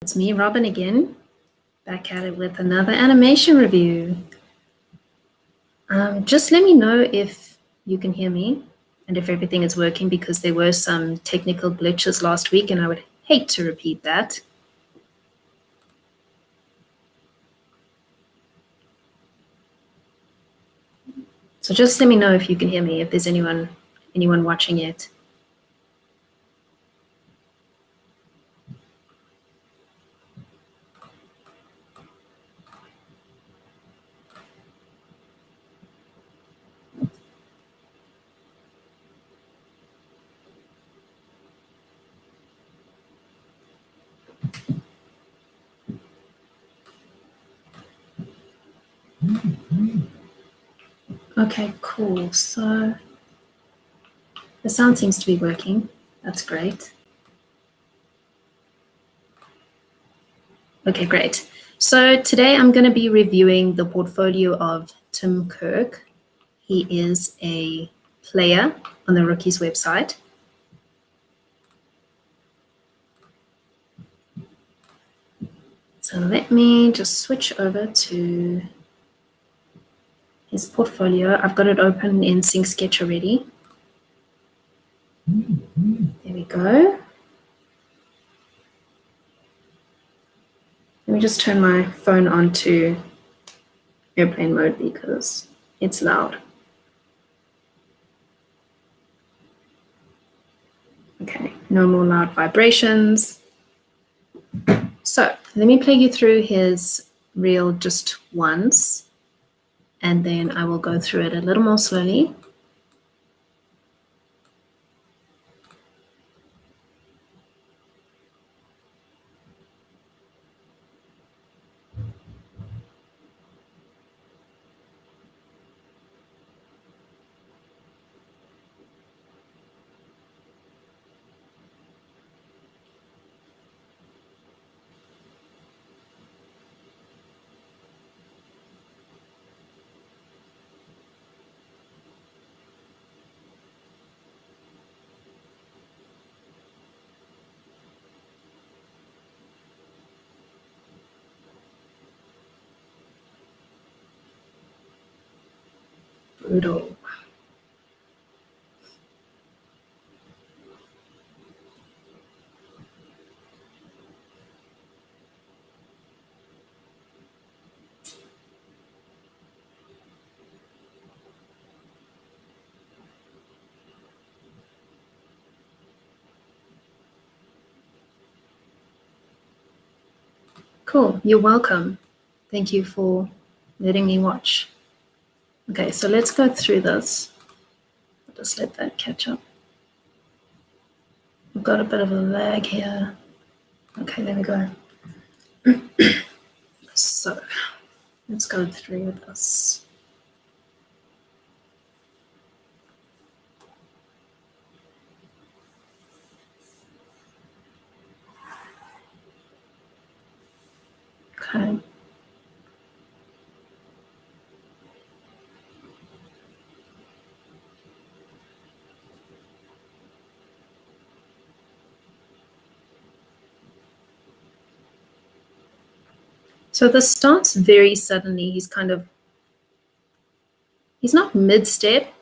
It's me, Robyn, again, back at it with another animation review. Just let me know if you can hear me and if everything is working, because there were some technical glitches last week and I would hate to repeat that. So just let me know if you can hear me, if there's anyone watching it. Okay, cool. So the sound seems to be working. That's great. Okay, great. So today I'm going to be reviewing the portfolio of Tim Kirk. He is a player on the Rookies website. So let me just switch over to his portfolio. I've got it open in Sync Sketch already. There we go. Let me just turn my phone on to airplane mode because it's loud. Okay, no more loud vibrations. So let me play you through his reel just once, and then I will go through it a little more slowly. Brutal. Cool, you're welcome. Thank you for letting me watch. Okay, so let's go through this. I'll just let that catch up. We've got a bit of a lag here. Okay, there we go. So let's go through this. Okay. So this starts very suddenly. He's not mid-step.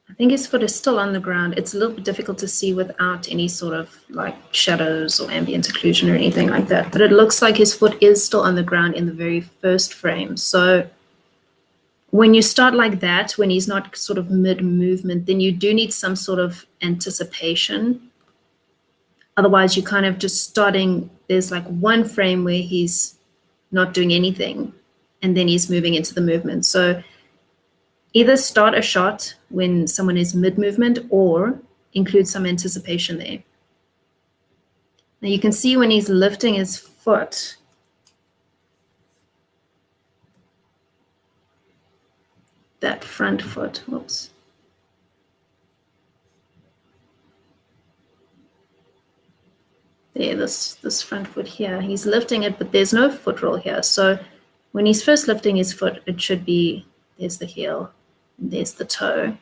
I think his foot is still on the ground. It's a little bit difficult to see without any sort of like shadows or ambient occlusion or anything like that. But it looks like his foot is still on the ground in the very first frame. So when you start like that, when he's not sort of mid-movement, then you do need some sort of anticipation. Otherwise, you're kind of just starting, there's like one frame where he's not doing anything, and then he's moving into the movement. So either start a shot when someone is mid-movement or include some anticipation there. Now you can see when he's lifting his foot, that front foot, whoops. There, this front foot here, he's lifting it, but there's no foot roll here. So when he's first lifting his foot, it should be, there's the heel, and there's the toe.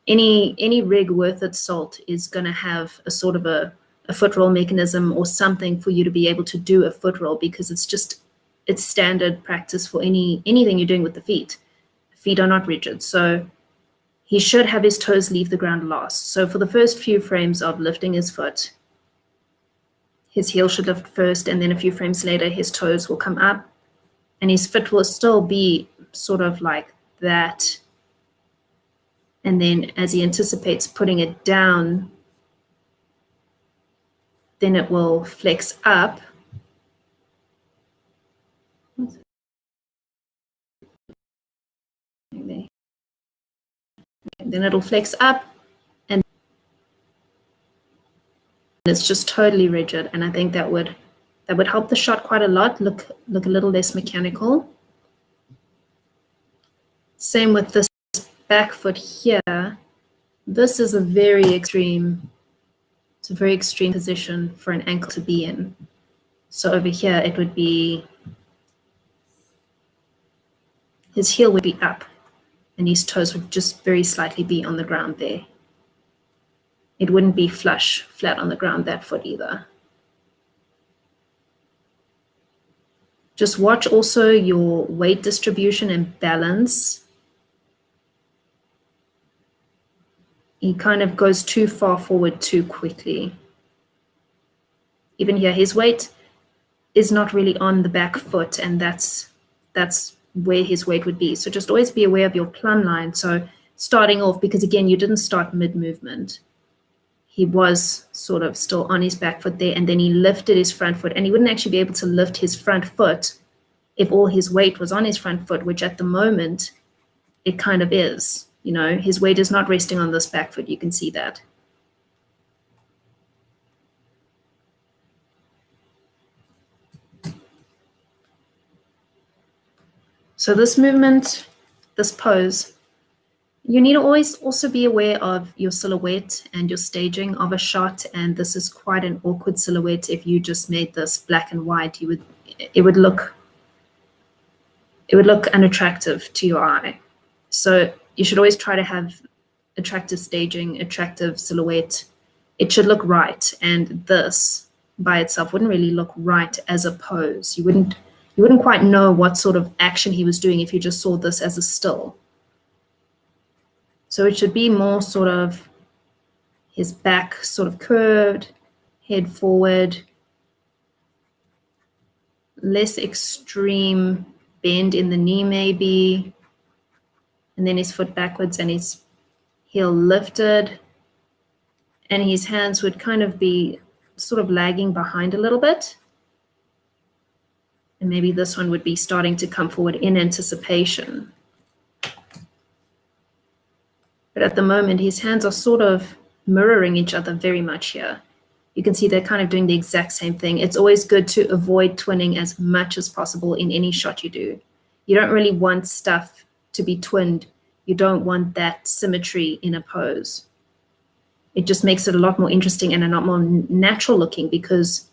Any rig worth its salt is going to have a sort of a a foot roll mechanism or something for you to be able to do a foot roll, because it's standard practice for anything you're doing with the feet. Feet are not rigid, so he should have his toes leave the ground last. So for the first few frames of lifting his foot, his heel should lift first, and then a few frames later, his toes will come up, and his foot will still be sort of like that. And then as he anticipates putting it down, then it will flex up. Okay. Then it'll flex up, and it's just totally rigid. And I think that would help the shot quite a lot, look a little less mechanical. Same with this back foot here. This is a very extreme, it's a very extreme position for an ankle to be in. So over here, it would be, his heel would be up, and his toes would just very slightly be on the ground there. It wouldn't be flush, flat on the ground, that foot either. Just watch also your weight distribution and balance. He kind of goes too far forward too quickly. Even here, his weight is not really on the back foot, and that's where his weight would be. So just always be aware of your plumb line. So starting off, because again, you didn't start mid-movement. He was sort of still on his back foot there, and then he lifted his front foot, and he wouldn't actually be able to lift his front foot if all his weight was on his front foot, which at the moment it kind of is. You know, his weight is not resting on this back foot. You can see that. So this movement, this pose, you need to always also be aware of your silhouette and your staging of a shot. And this is quite an awkward silhouette. If you just made this black and white, it would look unattractive to your eye. So you should always try to have attractive staging, attractive silhouette. It should look right, and this by itself wouldn't really look right as a pose. You wouldn't quite know what sort of action he was doing if you just saw this as a still. So it should be more sort of his back sort of curved, head forward, less extreme bend in the knee maybe, and then his foot backwards and his heel lifted, and his hands would kind of be sort of lagging behind a little bit. And maybe this one would be starting to come forward in anticipation. But at the moment, his hands are sort of mirroring each other very much here. You can see they're kind of doing the exact same thing. It's always good to avoid twinning as much as possible in any shot you do. You don't really want stuff to be twinned. You don't want that symmetry in a pose. It just makes it a lot more interesting and a lot more natural looking, because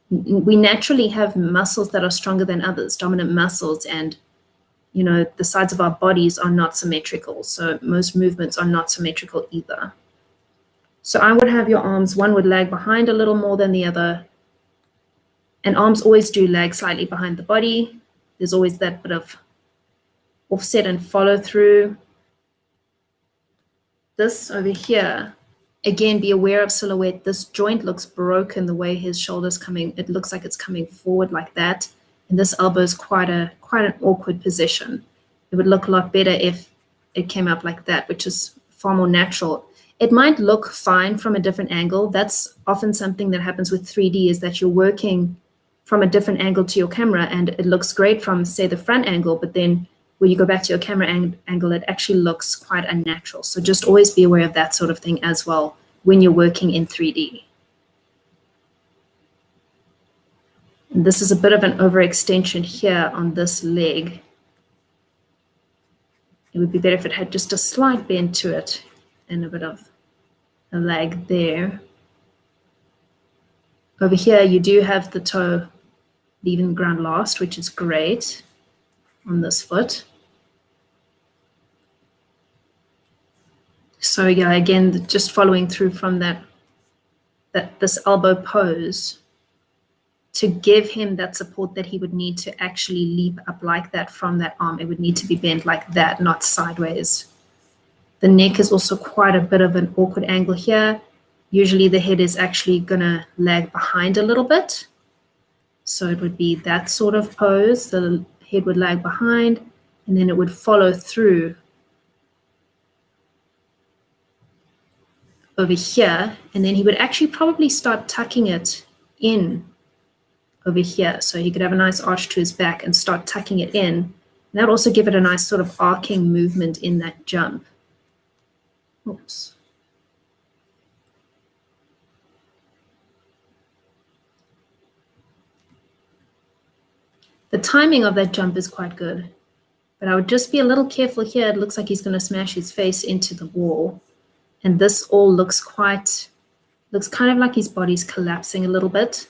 we naturally have muscles that are stronger than others, dominant muscles, and you know, the sides of our bodies are not symmetrical. So most movements are not symmetrical either. So I would have your arms, one would lag behind a little more than the other. And arms always do lag slightly behind the body. There's always that bit of offset and follow through. This over here, again, be aware of silhouette. This joint looks broken the way his shoulder's coming. It looks like it's coming forward like that. And this elbow is quite an awkward position. It would look a lot better if it came up like that, which is far more natural. It might look fine from a different angle. That's often something that happens with 3D, is that you're working from a different angle to your camera, and it looks great from, say, the front angle, but then when you go back to your camera angle, it actually looks quite unnatural. So just always be aware of that sort of thing as well when you're working in 3D. And this is a bit of an overextension here on this leg. It would be better if it had just a slight bend to it and a bit of a lag there. Over here, you do have the toe leaving the ground last, which is great on this foot. So yeah, again, just following through from that this elbow pose to give him that support that he would need to actually leap up like that from that arm. It would need to be bent like that, not sideways. The neck is also quite a bit of an awkward angle here. Usually the head is actually going to lag behind a little bit. So it would be that sort of pose. The head would lag behind, and then it would follow through over here. And then he would actually probably start tucking it in over here. So he could have a nice arch to his back and start tucking it in. And that would also give it a nice sort of arcing movement in that jump. Oops. The timing of that jump is quite good, but I would just be a little careful here. It looks like he's going to smash his face into the wall. And this all looks kind of like his body's collapsing a little bit.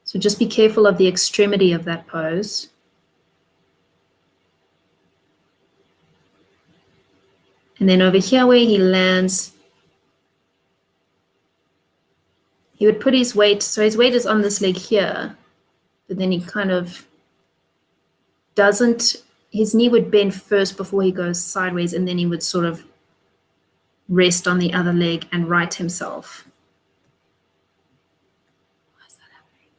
So just be careful of the extremity of that pose. And then over here where he lands, he would put his weight, so his weight is on this leg here, but then he kind of doesn't, his knee would bend first before he goes sideways, and then he would sort of rest on the other leg and right himself. Why is that happening?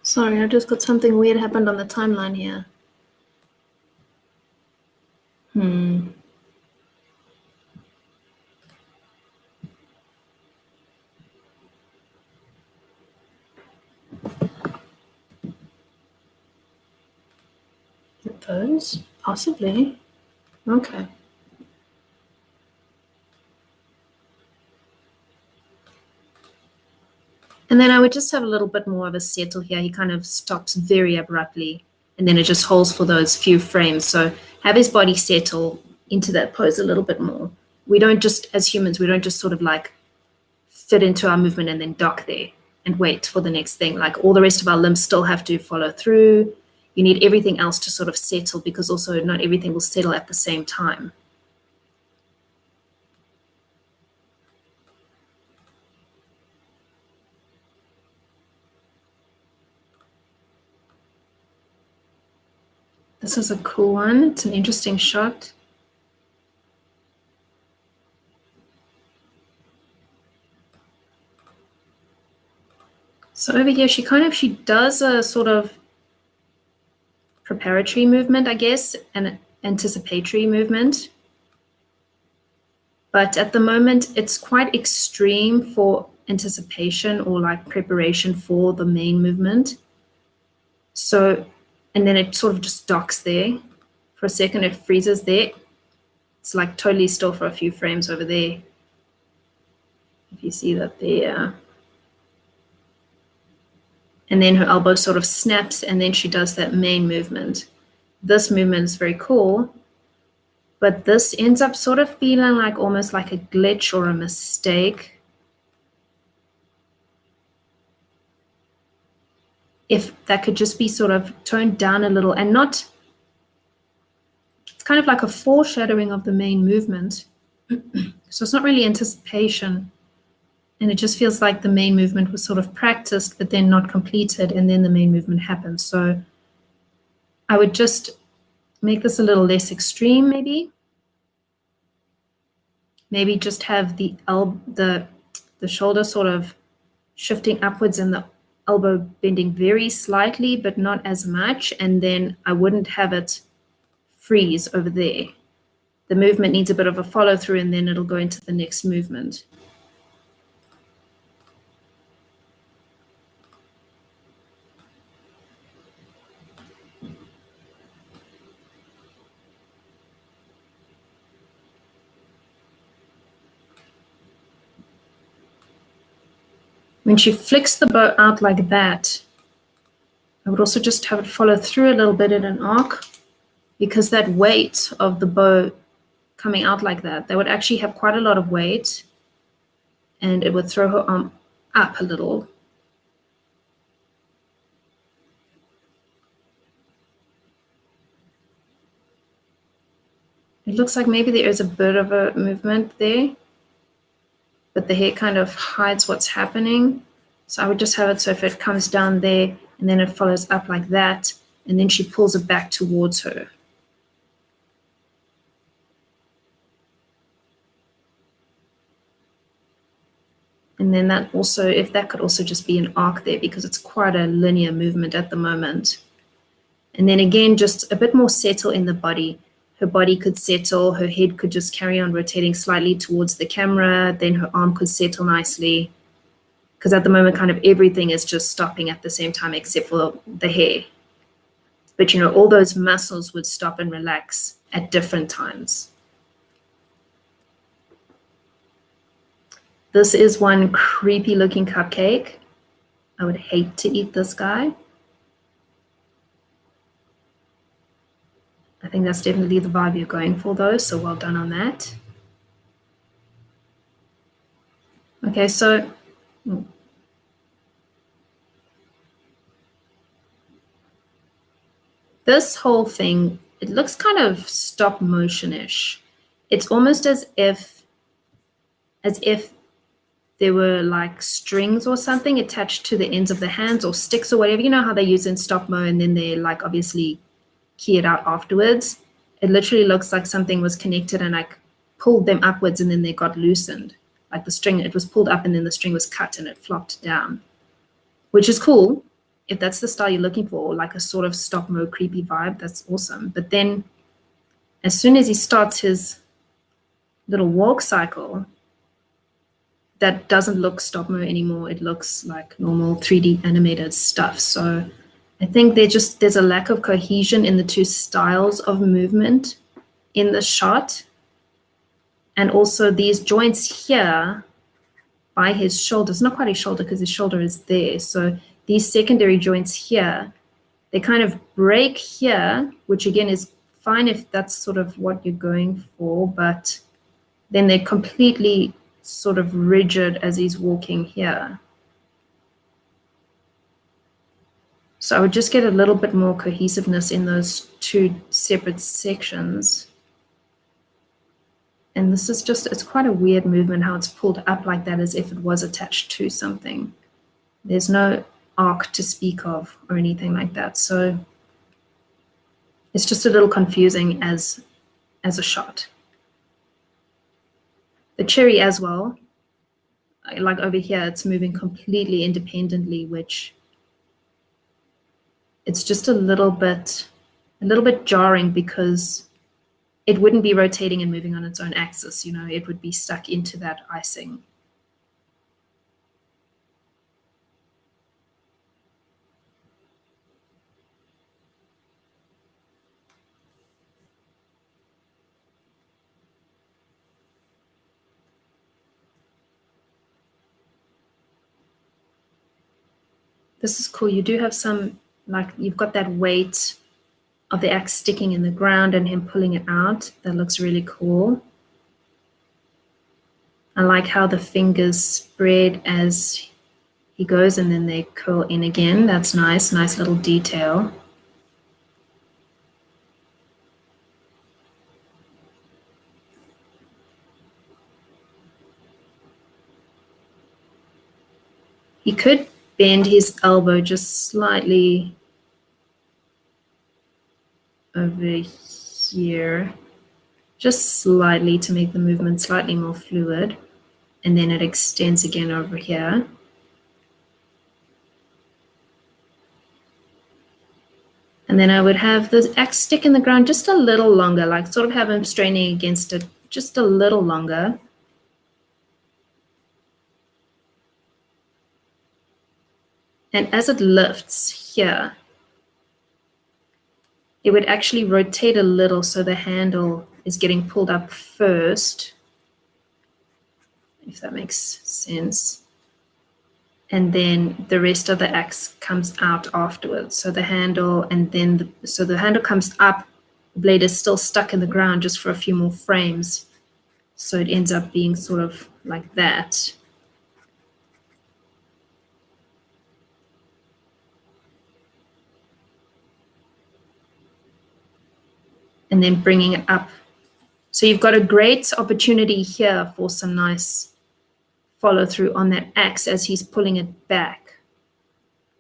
Sorry, I just got something weird happened on the timeline here. Those? Possibly. Okay. And then I would just have a little bit more of a settle here. He kind of stops very abruptly, and then it just holds for those few frames. So have his body settle into that pose a little bit more. We don't just, as humans, we don't just sort of like fit into our movement and then dock there and wait for the next thing. Like all the rest of our limbs still have to follow through. You need everything else to sort of settle, because also not everything will settle at the same time. This is a cool one. It's an interesting shot. So over here, she does a sort of preparatory movement, I guess, and anticipatory movement. But at the moment, it's quite extreme for anticipation or like preparation for the main movement. So, and then it sort of just docks there. For a second, it freezes there. It's like totally still for a few frames over there. If you see that there. And then her elbow sort of snaps, and then she does that main movement. This movement is very cool, but this ends up sort of feeling like almost like a glitch or a mistake. If that could just be sort of toned down a little and not, it's kind of like a foreshadowing of the main movement. So it's not really anticipation. And it just feels like the main movement was sort of practiced, but then not completed, and then the main movement happens. So I would just make this a little less extreme, maybe. Maybe just have the shoulder sort of shifting upwards and the elbow bending very slightly, but not as much. And then I wouldn't have it freeze over there. The movement needs a bit of a follow through, and then it'll go into the next movement. When she flicks the bow out like that, I would also just have it follow through a little bit in an arc, because that weight of the bow coming out like that, they would actually have quite a lot of weight, and it would throw her arm up a little. It looks like maybe there is a bit of a movement there, but the hair kind of hides what's happening. So I would just have it so if it comes down there and then it follows up like that, and then she pulls it back towards her. And then that also, if that could also just be an arc there, because it's quite a linear movement at the moment. And then again, just a bit more settle in the body. Her body could settle, her head could just carry on rotating slightly towards the camera, then her arm could settle nicely. Because at the moment, kind of everything is just stopping at the same time except for the hair. But you know, all those muscles would stop and relax at different times. This is one creepy looking cupcake. I would hate to eat this guy. I think that's definitely the vibe you're going for though, so well done on that. Okay, so this whole thing, it looks kind of stop motion-ish. It's almost as if there were like strings or something attached to the ends of the hands or sticks or whatever. You know how they use in stop mo and then they like obviously key it out afterwards. It literally looks like something was connected and like pulled them upwards and then they got loosened. Like the string, it was pulled up and then the string was cut and it flopped down, which is cool. If that's the style you're looking for, like a sort of stop mo creepy vibe, that's awesome. But then as soon as he starts his little walk cycle, that doesn't look stop mo anymore. It looks like normal 3D animated stuff. So I think there's a lack of cohesion in the two styles of movement in the shot. And also these joints here by his shoulders, not quite his shoulder because his shoulder is there. So these secondary joints here, they kind of break here, which again is fine if that's sort of what you're going for, but then they're completely sort of rigid as he's walking here. So I would just get a little bit more cohesiveness in those two separate sections. And this is just, it's quite a weird movement how it's pulled up like that as if it was attached to something. There's no arc to speak of or anything like that. So it's just a little confusing as a shot. The cherry as well, like over here, it's moving completely independently, which it's just a little bit jarring because it wouldn't be rotating and moving on its own axis, you know, it would be stuck into that icing. This is cool. You do have some, like, you've got that weight of the axe sticking in the ground and him pulling it out. That looks really cool. I like how the fingers spread as he goes and then they curl in again. That's nice, nice little detail. He could bend his elbow just slightly over here, just slightly to make the movement slightly more fluid, and then it extends again over here. And then I would have the axe stick in the ground just a little longer, like sort of have him straining against it just a little longer. And as it lifts here, it would actually rotate a little so the handle is getting pulled up first, if that makes sense. And then the rest of the axe comes out afterwards. So the handle, and then the handle comes up the blade is still stuck in the ground just for a few more frames. So it ends up being sort of like that. And then bringing it up. So you've got a great opportunity here for some nice follow through on that axe as he's pulling it back.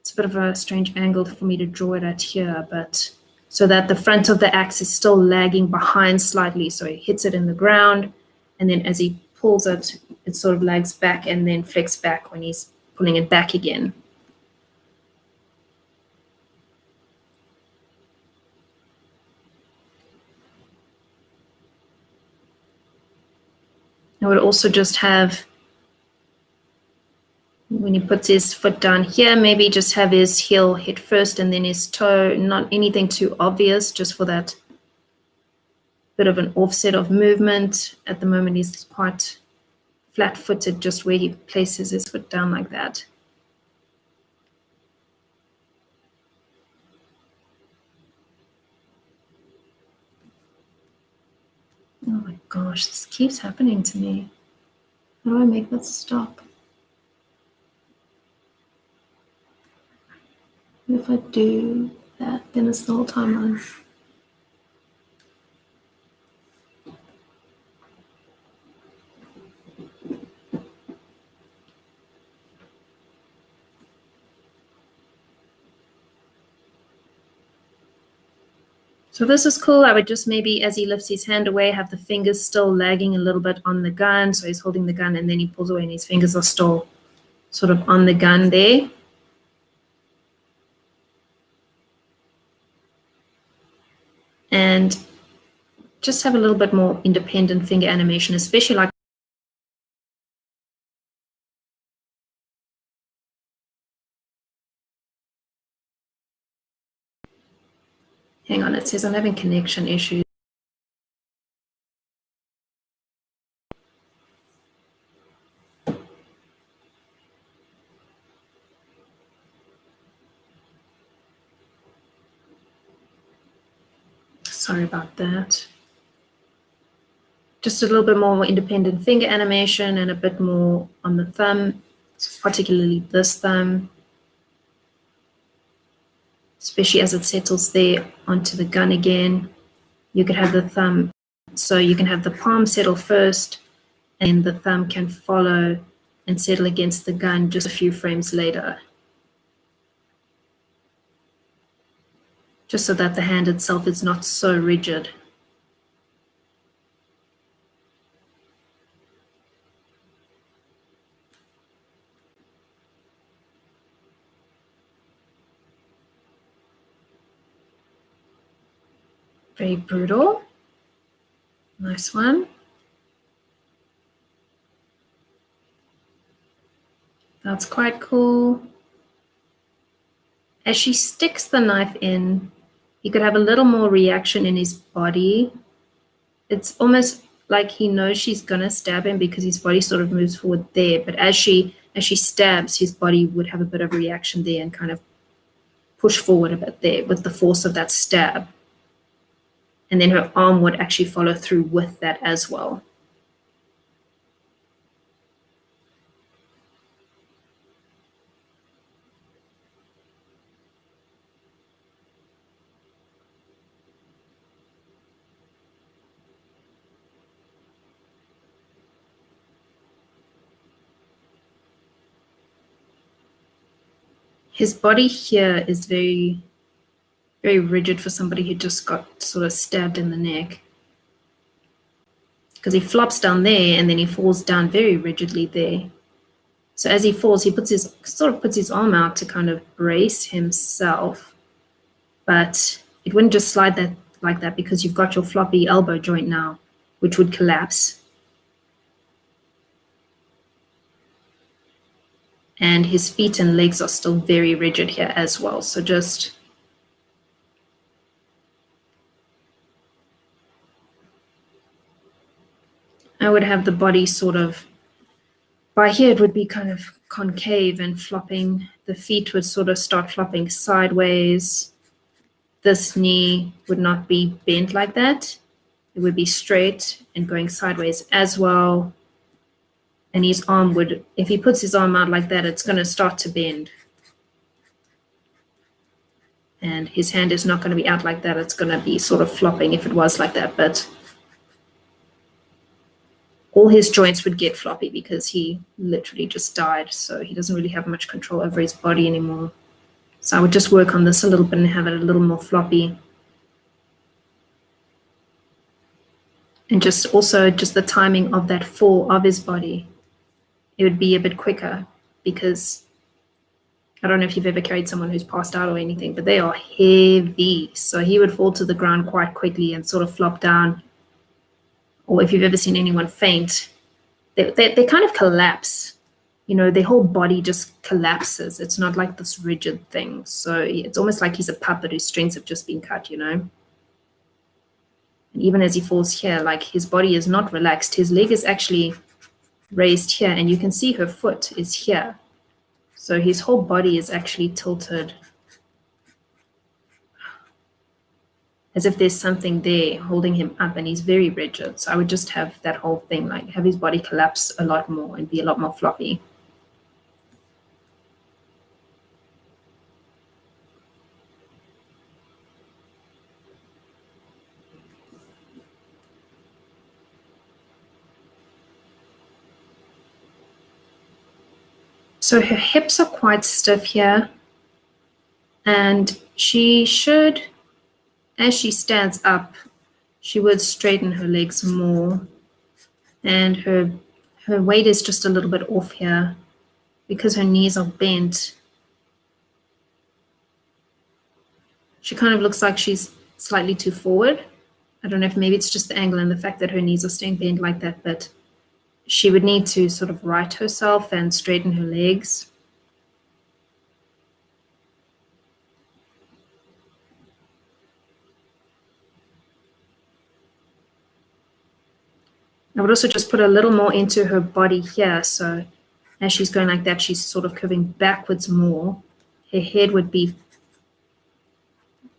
It's a bit of a strange angle for me to draw it at here, but so that the front of the axe is still lagging behind slightly. So he hits it in the ground, and then as he pulls it, it sort of lags back and then flicks back when he's pulling it back again. I would also just have, when he puts his foot down here, maybe just have his heel hit first and then his toe, not anything too obvious, just for that bit of an offset of movement. At the moment, he's quite flat-footed, just where he places his foot down like that. Oh my gosh, this keeps happening to me. How do I make that stop? If I do that, then it's the whole time on. So this is cool. I would just maybe, as he lifts his hand away, have the fingers still lagging a little bit on the gun. So he's holding the gun and then he pulls away and his fingers are still sort of on the gun there. And just have a little bit more independent finger animation, especially like hang on, it says I'm having connection issues. Sorry about that. Just a little bit more independent finger animation and a bit more on the thumb, particularly this thumb, especially as it settles there onto the gun again. You could have the thumb, so you can have the palm settle first, and the thumb can follow and settle against the gun just a few frames later. Just so that the hand itself is not so rigid. Very brutal. Nice one. That's quite cool. As she sticks the knife in, you could have a little more reaction in his body. It's almost like he knows she's gonna stab him because his body sort of moves forward there. But as she stabs, his body would have a bit of reaction there and kind of push forward a bit there with the force of that stab. And then her arm would actually follow through with that as well. His body here is very, very rigid for somebody who just got sort of stabbed in the neck. Because he flops down there and then he falls down very rigidly there. So as he falls, he puts his arm out to kind of brace himself. But it wouldn't just slide that like that because you've got your floppy elbow joint now, which would collapse. And his feet and legs are still very rigid here as well. So just I would have the body sort of, by here it would be kind of concave and flopping. The feet would sort of start flopping sideways. this knee would not be bent like that. It would be straight and going sideways as well. And his arm would, if he puts his arm out like that, it's going to start to bend. And his hand is not going to be out like that. It's going to be sort of flopping if it was like that. But all his joints would get floppy because he literally just died. So he doesn't really have much control over his body anymore. So I would just work on this a little bit and have it a little more floppy. And just also just the timing of that fall of his body. It would be a bit quicker because I don't know if you've ever carried someone who's passed out or anything, but they are heavy. So he would fall to the ground quite quickly and sort of flop down. Or if you've ever seen anyone faint, they kind of collapse. You know, their whole body just collapses. It's not like this rigid thing. So it's almost like he's a puppet whose strings have just been cut, you know. And even as he falls here, like his body is not relaxed. His leg is actually raised here, and you can see her foot is here. So his whole body is actually tilted as if there's something there holding him up, and he's very rigid. So I would just have that whole thing, like have his body collapse a lot more and be a lot more floppy. So her hips are quite stiff here, and she should, as she stands up, she would straighten her legs more, and her weight is just a little bit off here because her knees are bent. She kind of looks like she's slightly too forward. I don't know if maybe it's just the angle and the fact that her knees are staying bent like that, but she would need to sort of right herself and straighten her legs. I would also just put a little more into her body here. So as she's going like that, she's sort of curving backwards more. Her head would be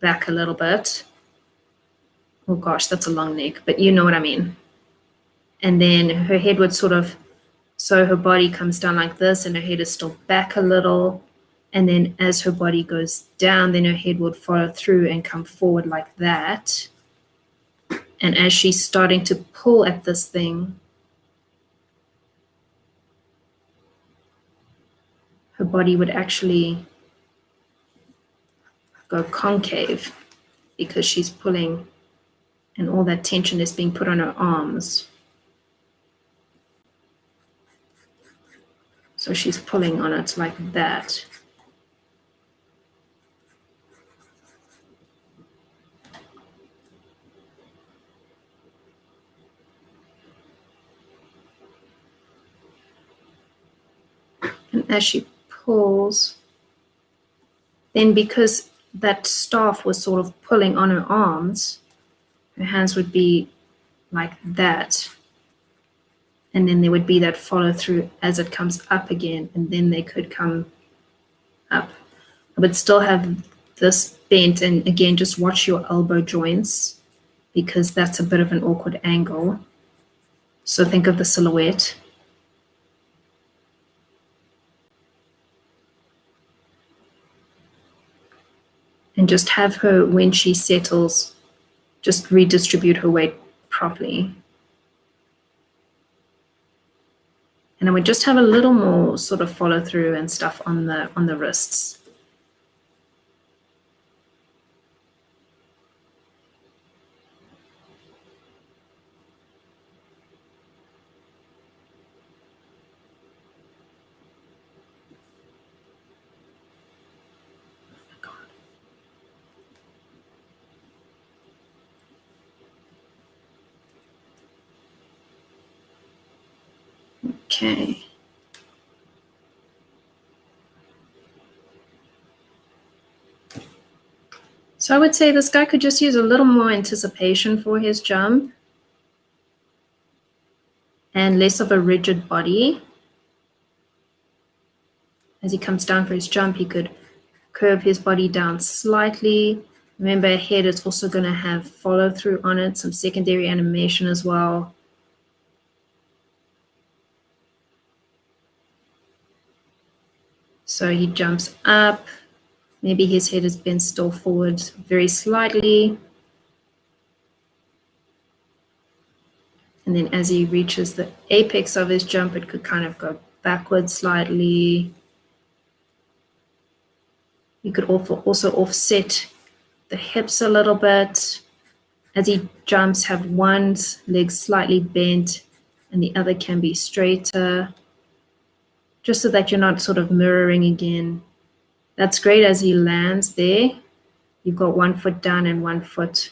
back a little bit. Oh gosh, that's a long neck, but you know what I mean. And then her head would sort of, so her body comes down like this and her head is still back a little. And then as her body goes down, then her head would follow through and come forward like that. And as she's starting to pull at this thing, her body would actually go concave because she's pulling and all that tension is being put on her arms. So she's pulling on it like that. And as she pulls, then because that staff was sort of pulling on her arms, her hands would be like that. And then there would be that follow through as it comes up again, and then they could come up. I would still have this bent, and again, just watch your elbow joints because that's a bit of an awkward angle. So think of the silhouette. And just have her, when she settles, just redistribute her weight properly. And I would just have a little more sort of follow through and stuff on the wrists. Okay. So I would say this guy could just use a little more anticipation for his jump and less of a rigid body. As he comes down for his jump, he could curve his body down slightly, Remember, a head is also going to have follow through on it, some secondary animation as well. So he jumps up. Maybe his head is bent still forward very slightly. And then as he reaches the apex of his jump, it could kind of go backwards slightly. You could also offset the hips a little bit. As he jumps, have one leg slightly bent and the other can be straighter, just so that you're not sort of mirroring again. That's great as he lands there. You've got 1 foot down and 1 foot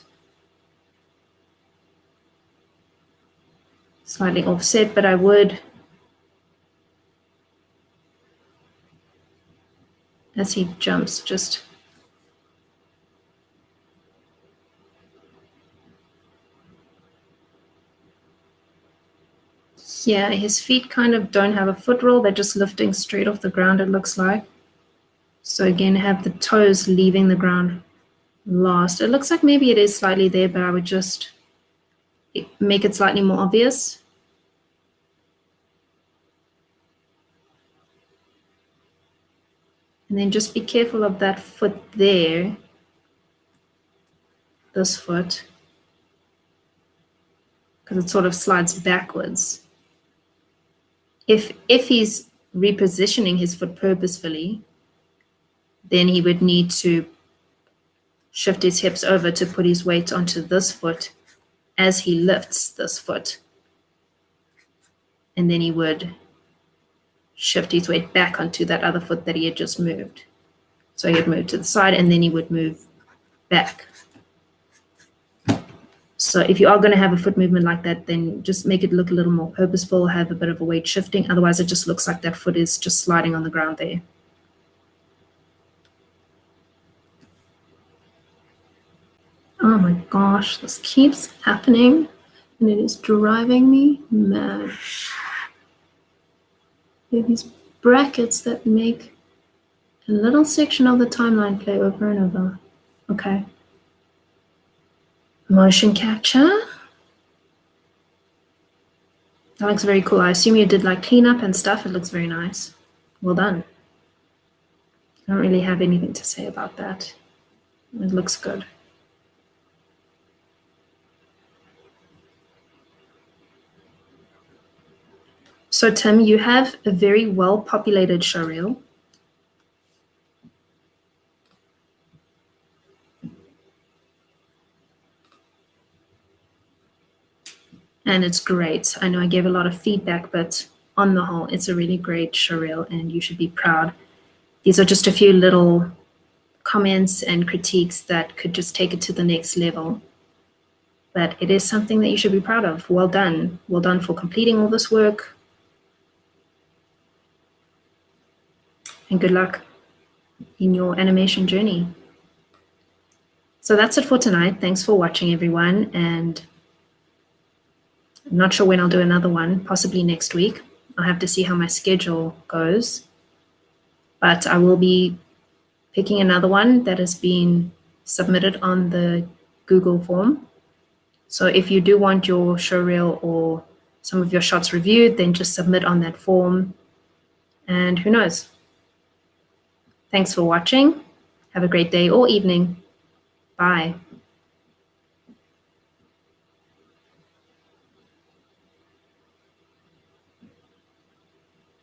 slightly offset, but I would, as he jumps, just yeah, his feet kind of don't have a foot roll. They're just lifting straight off the ground, it looks like. So again, have the toes leaving the ground last. It looks like maybe it is slightly there, but I would just make it slightly more obvious. And then just be careful of that foot there, this foot, because it sort of slides backwards. If he's repositioning his foot purposefully, then he would need to shift his hips over to put his weight onto this foot as he lifts this foot. And then he would shift his weight back onto that other foot that he had just moved. So he'd move to the side and then he would move back. So if you are going to have a foot movement like that, then just make it look a little more purposeful, have a bit of a weight shifting. Otherwise, it just looks like that foot is just sliding on the ground there. Oh my gosh, this keeps happening and it is driving me mad. There are these brackets that make a little section of the timeline play over and over. Okay. Motion capture. That looks very cool. I assume you did like cleanup and stuff. It looks very nice. Well done. I don't really have anything to say about that. It looks good. So Tim, you have a very well-populated showreel. And it's great. I know I gave a lot of feedback, but on the whole, it's a really great showreel and you should be proud. These are just a few little comments and critiques that could just take it to the next level. But it is something that you should be proud of. Well done. Well done for completing all this work. And good luck in your animation journey. So that's it for tonight. Thanks for watching, everyone. And I'm not sure when I'll do another one, possibly next week. I'll have to see how my schedule goes. But I will be picking another one that has been submitted on the Google form. So if you do want your showreel or some of your shots reviewed, then just submit on that form. And who knows? Thanks for watching. Have a great day or evening. Bye.